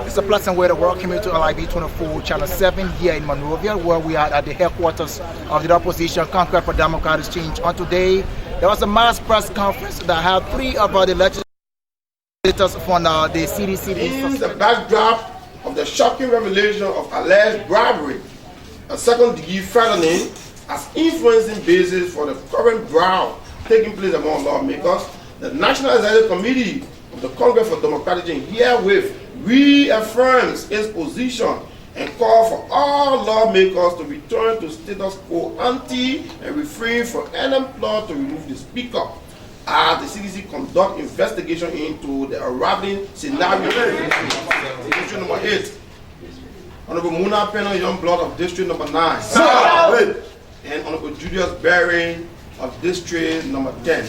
It's a pleasant way to welcome you to LIV 24 Channel 7 here in Monrovia, where we are at the headquarters of the opposition Congress for Democratic Change. On today, there was a mass press conference that had three of the legislators from the CDC. In the backdrop of the shocking revelation of alleged bribery, a second-degree felony as influencing basis for the current brawl taking place among lawmakers, the National Legislature Committee of the Congress for Democratic Change herewith reaffirms its position and call for all lawmakers to return to status quo ante and refrain from any plot to remove the speaker as the CDC conduct investigation into the arriving scenario. District number 8. Honorable Youngblood of District number 9. And Honorable Julius Berrain of District number 10.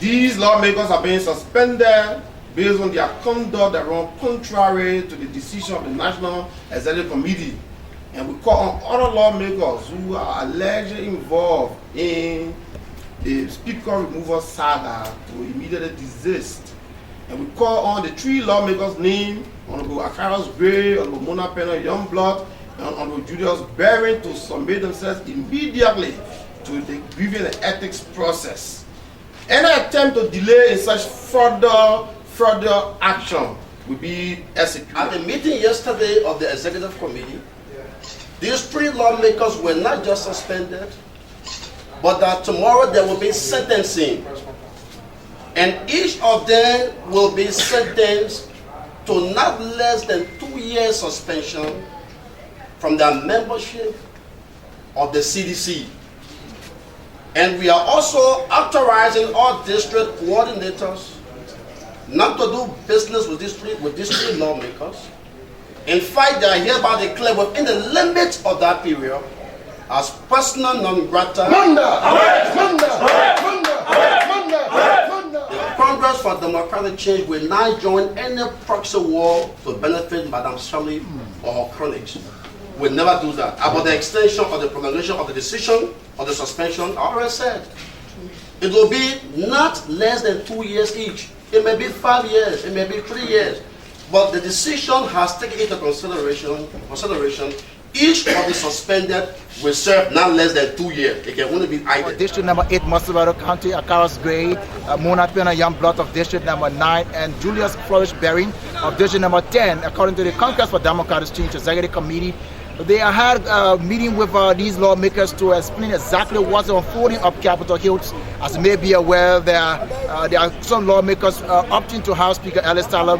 These lawmakers are being suspended based on their conduct that run contrary to the decision of the National Legislature Committee. And we call on other lawmakers who are allegedly involved in the speaker removal saga to immediately desist. And we call on the three lawmakers named Honorable Acarous, Honorable Youngblood, and Honorable Julius Berrain to submit themselves immediately to the grievance and ethics process. Any attempt to delay in such further action will be executed. At the meeting yesterday of the Executive Committee, these three lawmakers were not just suspended, but that tomorrow there will be sentencing. And each of them will be sentenced to not less than 2 years suspension from their membership of the CDC. And we are also authorizing all district coordinators not to do business with these three lawmakers. In fact, they are hereby declared within the limits of that period as persona non grata. The Congress for Democratic Change will not join any proxy war to benefit Madam Shirley or her cronies. We'll never do that. About the extension or the prolongation of the decision or the suspension, I already said, it will be not less than 2 years each. It may be 5 years, it may be 3 years, but the decision has taken into consideration each of the suspended will serve not less than 2 years. It can only be either. District number 8, Montserrado County, Acarous Youngblood of District number 9, and Julius Berrain of District number 10, according to the Congress for Democratic Change Executive Committee. They had a meeting with these lawmakers to explain exactly what's unfolding up Capitol Hill. As you may be aware, there are some lawmakers opting to have Speaker Ellis Tyler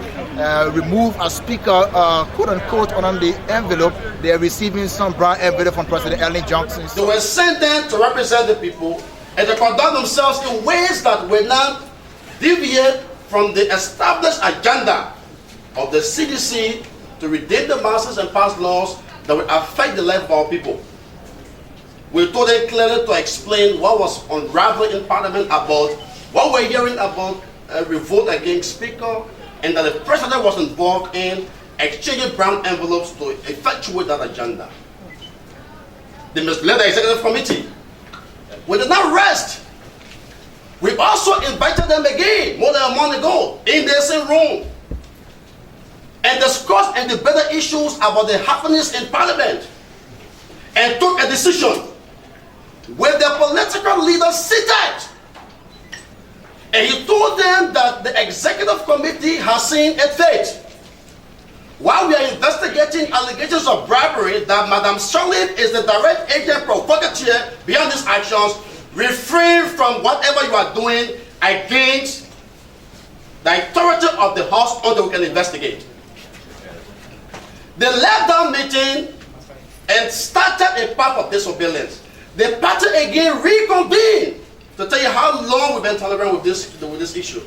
remove a speaker, quote-unquote, on the envelope. They are receiving some brown envelope from President Ellen Johnson. They were sent there to represent the people and to conduct themselves in ways that will not deviate from the established agenda of the CDC to redeem the masses and pass laws that will affect the life of our people. We told them clearly to explain what was unraveling in Parliament about what we're hearing about a revolt against Speaker, and that the President was involved in exchanging brown envelopes to effectuate that agenda. They misled the Executive Committee. We did not rest. We also invited them again more than a month ago in the same room and discussed and debated issues about the happenings in Parliament and took a decision with the political leaders seated. And he told them that the Executive Committee has seen it fit, while we are investigating allegations of bribery, that Madam Shirley is the direct agent provocateur behind these actions. Refrain from whatever you are doing against the authority of the House until we can investigate. They left that meeting and started a path of disobedience. The party again reconvened to tell you how long we've been tolerant with this issue,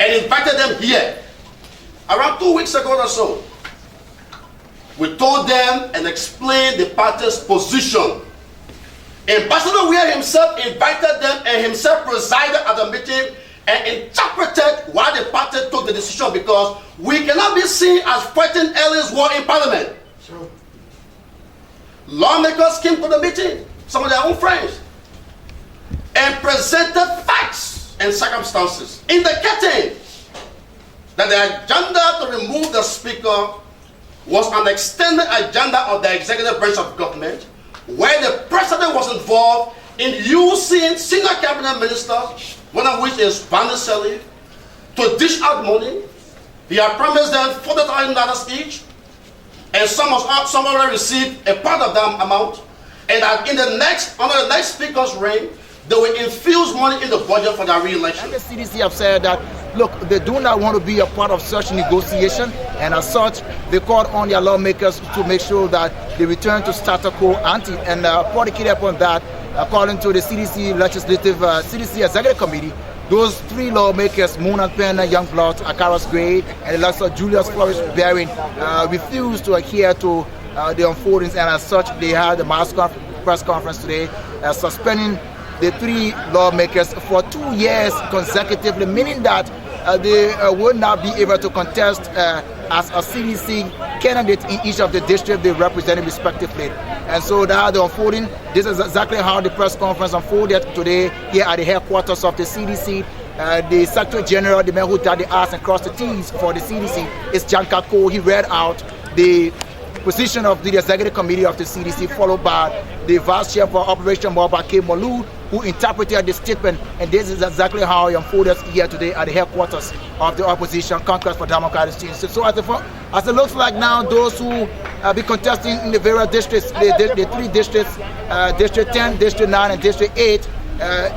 and invited them here. Around 2 weeks ago or so, we told them and explained the party's position. Ambassador Weir himself invited them and himself presided at the meeting and interpreted why the party took the decision, because we cannot be seen as fighting Ellie's war in Parliament. Sure. Lawmakers came to the meeting, some of their own friends, and presented facts and circumstances indicating that the agenda to remove the speaker was an extended agenda of the executive branch of government, where the president was involved in using senior cabinet ministers, one of which is Vaniseli, to dish out money. He had promised them $40,000 each, and some already received a part of that amount, and that under the next speaker's reign, they will infuse money in the budget for their re-election. And the CDC have said that, look, they do not want to be a part of such negotiation, and as such, they called on their lawmakers to make sure that they return to status quo ante. And predicated upon that, according to the CDC CDC Executive Committee, those three lawmakers, Mona Pena, Youngblood, Acarous Grade, and Electoral Julius Flourish Berrain, refused to adhere to the unfoldings, and as such, they had a mass press conference today suspending the three lawmakers for 2 years consecutively, meaning that they would not be able to contest as a CDC candidate in each of the districts they represented respectively. And so that the unfolding, this is exactly how the press conference unfolded today here at the headquarters of the CDC. The Secretary General, the man who did the R's and crossed the T's for the CDC, is John Kako. He read out the position of the Executive Committee of the CDC, followed by the Vice Chair for Operation Mobake Malud, who interpreted the statement, and this is exactly how it unfolded here today at the headquarters of the opposition, Congress for Democratic Change. So as it looks like now, those who be contesting in the various districts, the three districts, District 10, District 9, and District 8,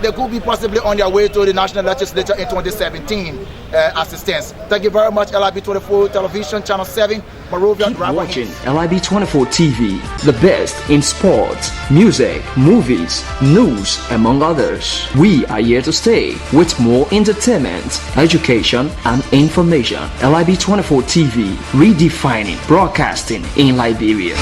they could be possibly on their way to the National Legislature in 2017 as it stands. Thank you very much, LIB24 Television, Channel 7, Morovia. Keep watching LIB24 TV, the best in sports, music, movies, news, among others. We are here to stay with more entertainment, education, and information. LIB24 TV, redefining broadcasting in Liberia.